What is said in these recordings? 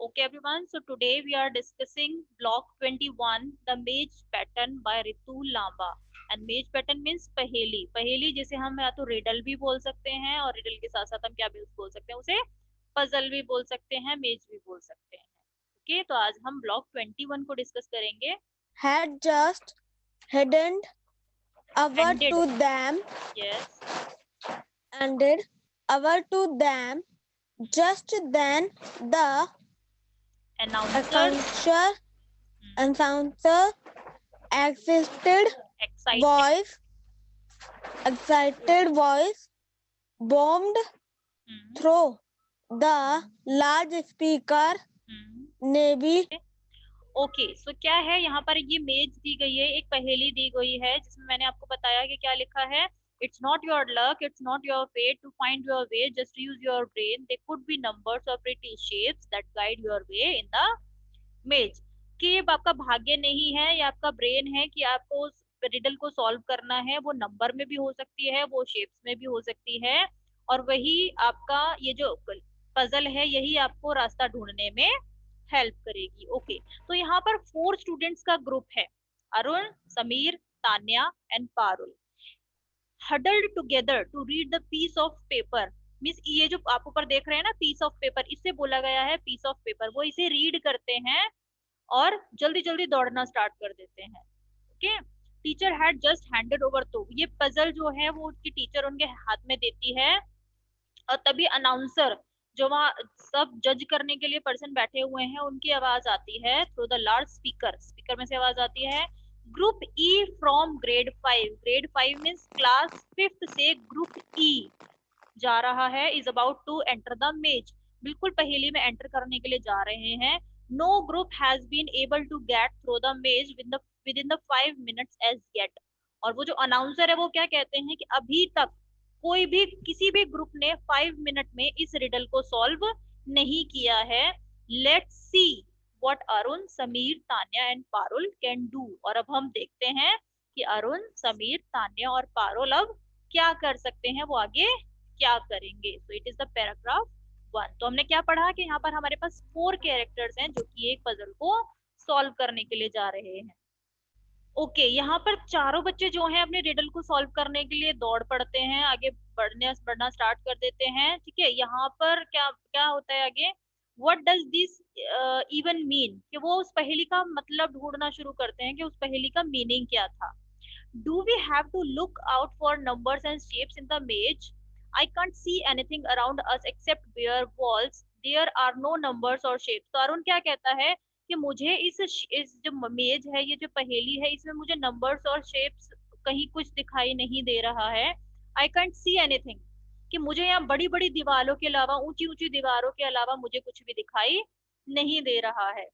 Okay, everyone. So today we are discussing block 21, the maze pattern by Ritu Lamba. And maze pattern means पहेली. पहेली जैसे हम या तो रिडल भी बोल सकते हैं और रिडल के साथ साथ हम क्या भी बोल सकते हैं उसे पजल भी बोल सकते हैं, मेज भी बोल सकते हैं. ओके, तो आज हम ब्लॉक 21 को डिस्कस करेंगे. Had just handed over Ended. to them, Yes. handed over to them. Just then, the Announcers. announcer existed Excited. voice, excited voice bombed through the large speaker. Navy. Okay, so क्या है यहाँ पर, ये मेज दी गई है, एक पहेली दी गई है जिसमें मैंने आपको बताया कि क्या लिखा है. It's not your luck, it's not your fate to find your way, just use your brain, they could be numbers or pretty shapes that guide your way in the maze. कि ये आपका भाग्य नहीं है, ये आपका ब्रेन है कि आपको उस रिडल को सॉल्व करना है. वो नंबर में भी हो सकती है, वो शेप्स में भी हो सकती है, और वही आपका ये जो पजल है यही आपको रास्ता ढूंढने में हेल्प करेगी. ओके, तो यहाँ पर 4 स्टूडेंट्स का ग्रुप है. Arun, Sameer, Tanya and Parul huddled together to read the piece of paper. Means ये जो आप ऊपर देख रहे हैं ना पीस ऑफ पेपर, इससे बोला गया है पीस ऑफ पेपर. वो इसे रीड करते हैं और जल्दी जल्दी दौड़ना स्टार्ट कर देते हैं. Okay, teacher had just handed over, तो ये पजल जो है वो उसकी टीचर उनके हाथ में देती है. और तभी अनाउंसर, जो वहाँ सब जज करने के लिए पर्सन बैठे हुए हैं, उनकी आवाज आती है through the large speaker. Speaker में से आवाज आती है, group E from grade 5. Grade 5 means class 5th से ग्रुप ई जा रहा है, is about to enter the maze. बिल्कुल पहेली में एंटर करने के लिए जा रहे हैं. No group has been able to get through the maze within the 5 minutes as yet. और वो जो अनाउंसर है वो क्या कहते हैं कि अभी तक कोई भी किसी भी ग्रुप ने 5 मिनट में इस रिडल को सॉल्व नहीं किया है. Let's see what Arun, Sameer, Tanya and Parul can do. और अब हम देखते हैं कि अरुण, समीर, तान्या और पारुल अब क्या कर सकते हैं, वो आगे क्या करेंगे. So it is the paragraph 1. तो हमने क्या पढ़ा कि यहाँ पर हमारे पास 4 कैरेक्टर्स हैं जो कि एक पजल को सॉल्व करने के लिए जा रहे हैं. ओके, यहाँ पर चारों बच्चे जो हैं अपने रिडल को सॉल्व करने के लिए दौड़ पड़ते हैं, आगे बढ़ना स्टार्ट कर देते हैं. ठीक है, यहाँ पर क्या क्या होता है आगे, what does this even mean, कि वो उस पहेली का मतलब ढूंढना शुरू करते हैं कि उस पहेली का मीनिंग क्या था. Do we have to look out for numbers and shapes in the maze, I can't see anything around us except bare walls, there are no numbers or shapes. तो अरुण क्या कहता है कि मुझे इस जो मेज है, ये जो पहेली है, इसमें मुझे नंबर्स और शेप्स कहीं कुछ दिखाई नहीं दे रहा है. आई कैंट सी एनीथिंग, कि मुझे यहाँ बड़ी बड़ी दीवारों के अलावा, ऊंची ऊंची दीवारों के अलावा मुझे कुछ भी दिखाई नहीं दे रहा है.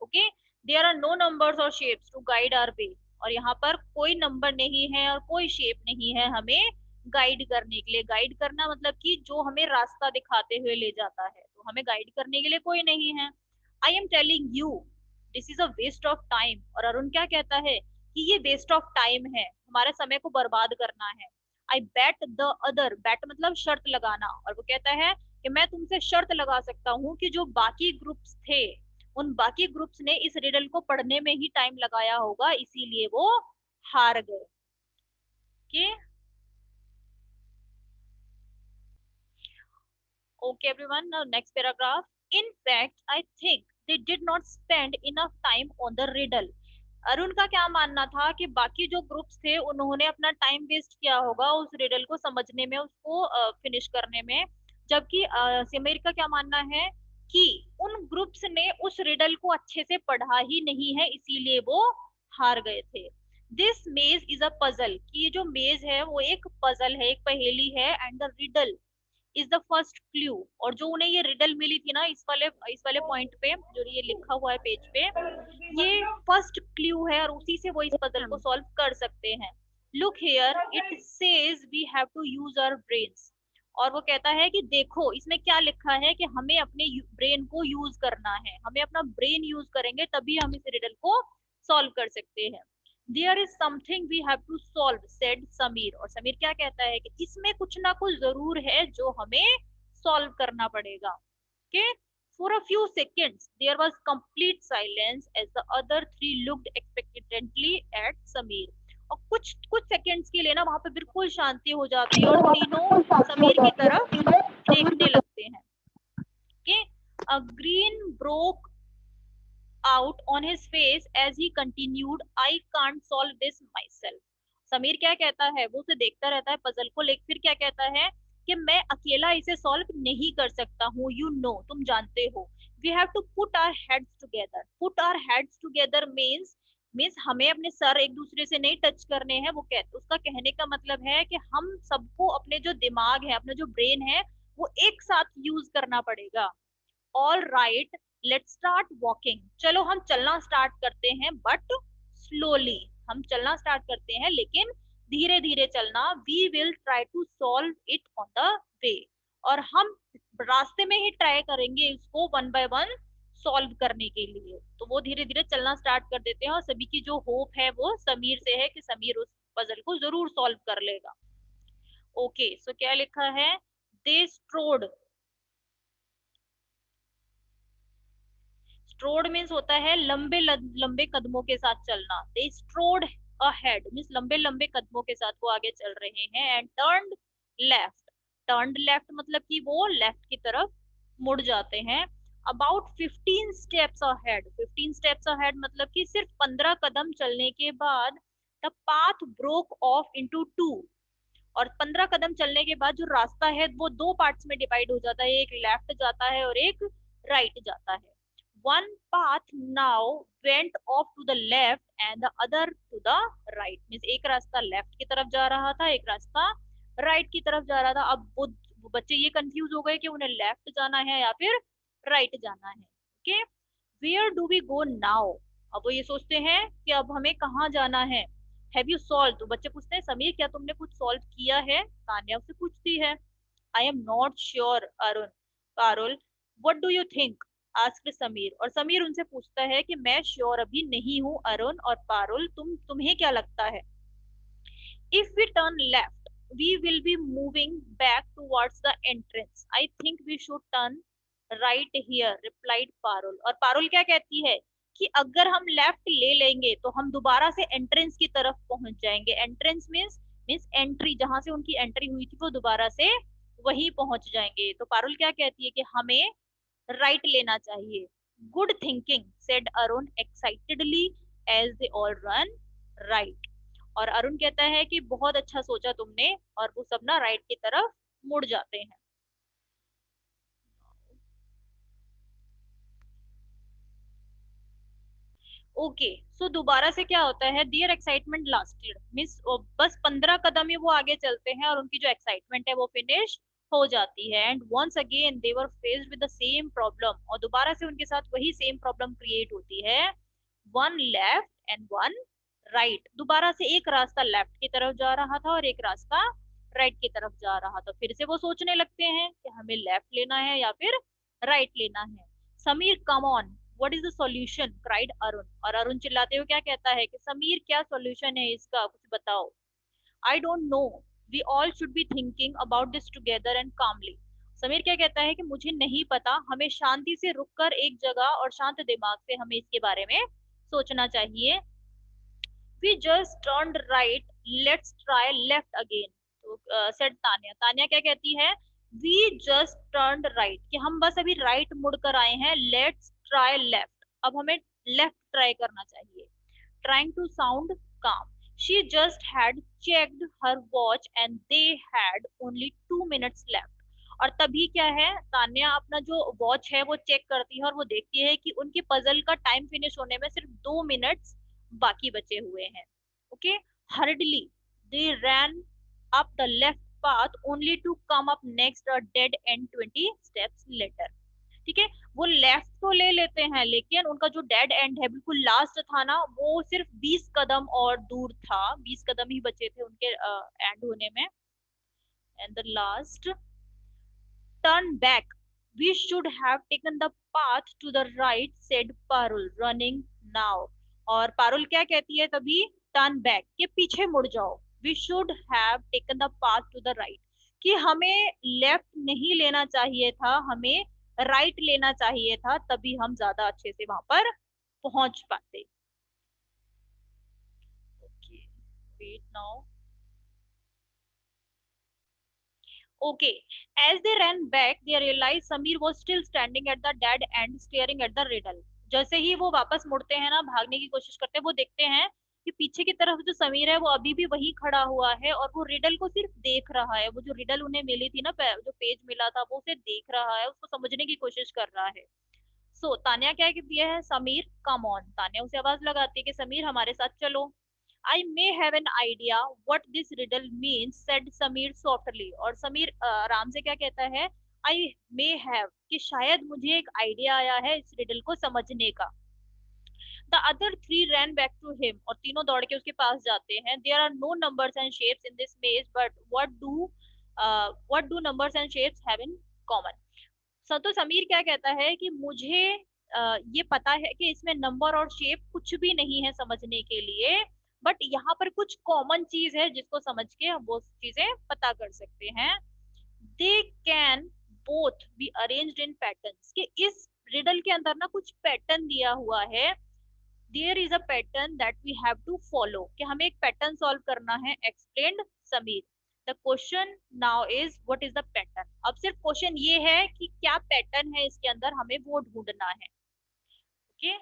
Okay, there are no numbers or shapes to guide our way. और यहाँ पर कोई नंबर नहीं है और कोई शेप नहीं है हमें गाइड करने के लिए. गाइड करना मतलब कि जो हमें रास्ता दिखाते हुए ले जाता है, तो हमें गाइड करने के लिए कोई नहीं है. I am telling you this is a waste of time. और अरुण क्या कहता है कि ये वेस्ट ऑफ टाइम है, हमारे समय को बर्बाद करना है. आई बैट द अदर, बैट मतलब शर्त लगाना. और वो कहता है कि मैं तुमसे शर्त लगा सकता हूँ कि जो बाकी ग्रुप्स थे, उन बाकी ग्रुप्स ने इस रिडल को पढ़ने में ही टाइम लगाया होगा, इसीलिए वो हार गए. Okay, everyone. Now, next paragraph. In fact, I think they did not spend enough time on the riddle. Arun का क्या मानना था कि बाकी जो ग्रुप्स थे उन्होंने अपना टाइम वेस्ट किया होगा उस रिडल को समझने में, उसको फिनिश करने में. जबकि समीर का क्या मानना है कि उन ग्रुप्स ने उस रिडल को अच्छे से पढ़ा ही नहीं है, इसीलिए वो हार गए थे. दिस मेज इज अ पजल, कि ये जो मेज है वो एक पजल है, एक पहेली है. And the riddle is the first clue. और जो उन्हें ये रिडल मिली थी ना, इस वाले पॉइंट पे जो ये लिखा हुआ है पेज पे, ये फर्स्ट क्लू है और उसी से वो इस पजल को सॉल्व कर सकते हैं. Look here, it says we have to use our brains. और वो कहता है कि देखो इसमें क्या लिखा है कि हमें अपने ब्रेन को यूज करना है, हमें अपना ब्रेन यूज करेंगे तभी हम इस रिडल को सॉल्व कर सकते हैं. There is something we have to solve, said Sameer. और समीर क्या कहता है कि इसमें कुछ ना कुछ जरूर है जो हमें सॉल्व करना पड़ेगा. Okay, For a few seconds, there was complete silence as the other three looked expectantly at Sameer. और कुछ कुछ सेकंड्स के लिए ना वहां पे बिल्कुल शांति हो जाती है और तीनों समीर की तरफ देखने लगते हैं. Okay? A grin broke out on his face as he continued, I can't solve this myself. Sameer क्या कहता है, वो उसे देखता रहता है पजल को, लेकिन फिर क्या कहता है कि मैं अकेला इसे सॉल्व नहीं कर सकता हूँ. यू नो, तुम जानते हो. We have to put our heads together. Put our heads together means हमें अपने सर एक दूसरे से नहीं टच करने हैं. वो कहते, उसका कहने का मतलब है कि हम सबको अपने जो दिमाग है, अपना जो ब्रेन है, वो एक साथ यूज करना पड़ेगा. All right, let's start walking. चलो हम चलना स्टार्ट करते हैं, बट स्लोली. हम चलना स्टार्ट करते हैं लेकिन धीरे धीरे चलना. We will try to solve it on the way. और हम रास्ते में ही ट्राई करेंगे इसको वन बाय वन सॉल्व करने के लिए. तो वो धीरे धीरे चलना स्टार्ट कर देते हैं और सभी की जो होप है वो समीर से है कि समीर उस पजल को जरूर सॉल्व कर लेगा. ओके, सो क्या लिखा है, दे स्ट्रोड. स्ट्रोड मीन्स होता है लंबे लंबे कदमों के साथ चलना. दे स्ट्रोड अहेड मीन्स लंबे लंबे कदमों के साथ वो आगे चल रहे हैं. And turned left. Turned left मतलब कि वो लेफ्ट की तरफ मुड़ जाते हैं. About 15 steps ahead. 15 steps ahead मतलब कि सिर्फ 15 कदम चलने के बाद the path broke of into 2. और 15 कदम चलने के बाद जो रास्ता है वो दो पार्ट्स में डिवाइड हो जाता है. एक लेफ्ट जाता है और एक राइट जाता है. One path now went off to the left and the other to the right. Means एक रास्ता लेफ्ट की तरफ जा रहा था, एक रास्ता राइट की तरफ जा रहा था. अब वो बच्चे ये कंफ्यूज हो गए कि उन्हें लेफ्ट जाना है या फिर राइट जाना है. Okay, where do we go now. अब वो ये सोचते हैं कि अब हमें कहाँ जाना है. Have you solve. तो बच्चे पूछते हैं, समीर क्या तुमने कुछ सॉल्व किया है. तान्या उससे पूछती है. I am not sure Arun. Parul, what do you think. Ask Sameer. और समीर उनसे पूछता है कि मैं श्योर अभी नहीं हूँ अरुण और पारुल, तुम्हें क्या लगता है. If we turn left we will be moving back towards the entrance. I think we should turn right here, replied Parul. और पारुल क्या कहती है कि अगर हम लेफ्ट ले लेंगे तो हम दोबारा से एंट्रेंस की तरफ पहुंच जाएंगे. एंट्रेंस मीन्स एंट्री, जहां से उनकी एंट्री हुई थी वो दोबारा से वहीं पहुंच जाएंगे. तो पारुल क्या कहती है कि हमें राइट लेना चाहिए. Good thinking, said Arun excitedly as they all ran right. और अरुण कहता है कि बहुत अच्छा सोचा तुमने. और वो सब ना राइट की तरफ मुड़ जाते हैं. ओके, सो दोबारा से क्या होता है, देयर एक्साइटमेंट लास्टेड मीन्स बस 15 कदम ही वो आगे चलते हैं और उनकी जो एक्साइटमेंट है वो फिनिश हो जाती है. And once again they were faced with the same problem. और दोबारा से उनके साथ वही सेम प्रॉब्लम क्रिएट होती है. One left and one right. दोबारा से एक रास्ता लेफ्ट की तरफ जा रहा था और एक रास्ता राइट की तरफ जा रहा था. फिर से वो सोचने लगते हैं कि हमें लेफ्ट लेना है या फिर राइट लेना है. Sameer, come on, what is the solution, cried Arun. और अरुण चिल्लाते हुए क्या कहता है कि समीर क्या सॉल्यूशन है इसका, कुछ बताओ. I don't know, we all should be thinking about this together and calmly. Sameer क्या कहता है कि मुझे नहीं पता, हमें शांति से रुककर एक जगह और शांत दिमाग से हमें इसके बारे में सोचना चाहिए. We just turned right, let's try left again. तो सेड तान्या. तान्या क्या कहती है, वी जस्ट टर्न्ड राइट, कि हम बस अभी राइट मुड़ कर आए हैं. लेट्स ट्राई लेफ्ट, अब हमें लेफ्ट ट्राई करना चाहिए. ट्राइंग टू साउंड काम. She just had checked her watch and they had only 2 minutes left. और तभी क्या है, तान्या अपना जो वॉच है वो चेक करती है और वो देखती है कि उनकी पजल का टाइम फिनिश होने में सिर्फ 2 मिनट्स बाकी बचे हुए हैं. Okay, hurriedly they ran up the left path only to come up next a dead end 20 steps later. ठीक है, वो लेफ्ट तो ले लेते हैं लेकिन उनका जो डेड एंड है बिल्कुल लास्ट था ना, वो सिर्फ 20 कदम और दूर था. 20 कदम ही बचे थे उनके एंड होने में. And the last, turn back, we should have taken the path to the right, said Parul, running now. और पारुल क्या कहती है तभी, टर्न बैक, के पीछे मुड़ जाओ. We should have taken the path to the right, कि हमें लेफ्ट नहीं लेना चाहिए था, हमें राइट लेना चाहिए था, तभी हम ज्यादा अच्छे से वहां पर पहुंच पाते। Okay, wait now. Okay, as they ran back they realized Samir was still standing at the dead end staring at the riddle। जैसे ही वो वापस मुड़ते हैं ना, भागने की कोशिश करते हैं, वो देखते हैं कि पीछे की तरफ जो समीर है वो अभी भी वही खड़ा हुआ है और वो रिडल को सिर्फ देख रहा है। वो जो रिडल उन्हें मिली थी ना, जो पेज मिला था, वो उसे देख रहा है, उसको समझने की कोशिश कर रहा है। सो तान्या क्या कहती है, समीर कम ऑन। तान्या उसे आवाज लगाती है कि समीर हमारे साथ चलो। I may have an idea what this riddle means, said Samir softly। और समीर आराम से क्या कहता है, I may have, कि शायद मुझे एक आइडिया आया है इस रिडल को समझने का। The other three ran back to him। और तीनों दौड़ के उसके पास जाते हैं। There are no numbers and shapes in this maze, but what do numbers and shapes have in common? तो समीर क्या कहता है कि मुझे ये पता है कि इसमें नंबर और शेप कुछ भी नहीं है समझने के लिए, बट यहाँ पर कुछ कॉमन चीज है जिसको समझ के हम वो चीजें पता कर सकते हैं। They can both be arranged in patterns, कि इस रिडल के अंदर ना कुछ पैटर्न दिया हुआ है। There is a pattern that we have to follow, कि हमें एक पैटर्न सॉल्व करना है, explained Sameer. The question now is what is the pattern. अब सिर्फ क्वेश्चन ये है कि क्या पैटर्न है इसके अंदर, हमें वो ढूंढना है। ओके,